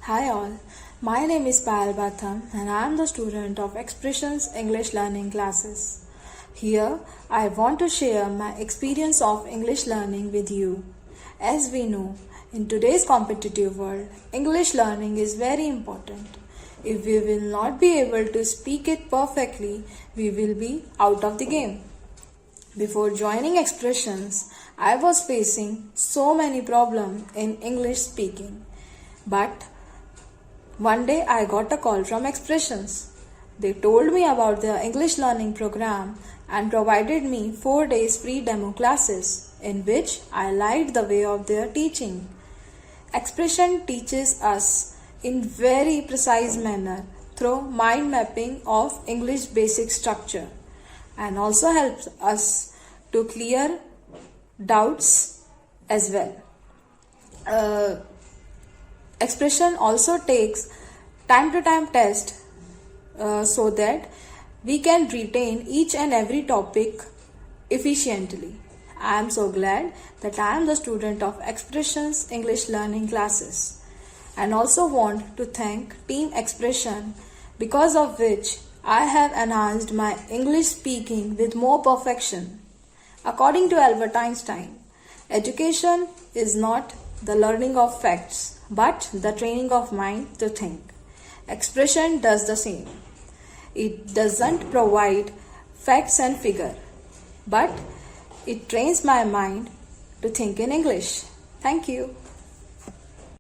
Hi all, my name is Payal Batham and I am the student of Expressions English Learning classes. Here, I want to share my experience of English learning with you. As we know, in today's competitive world, English learning is very important. If we will not be able to speak it perfectly, we will be out of the game. Before joining Expressions, I was facing so many problems in English speaking. But one day I got a call from Xpress. They told me about their English learning program and provided me 4 days free demo classes in which I liked the way of their teaching. Expression teaches us in very precise manner through mind mapping of English basic structure and also helps us to clear doubts as well. Expression also takes time to time test so that we can retain each and every topic efficiently. I am so glad that I am the student of Expressions English Learning classes and also want to thank Team Expression because of which I have enhanced my English speaking with more perfection. According to Albert Einstein, education is not the learning of facts, but the training of mind to think. Expression does the same. It doesn't provide facts and figure, but it trains my mind to think in English. Thank you.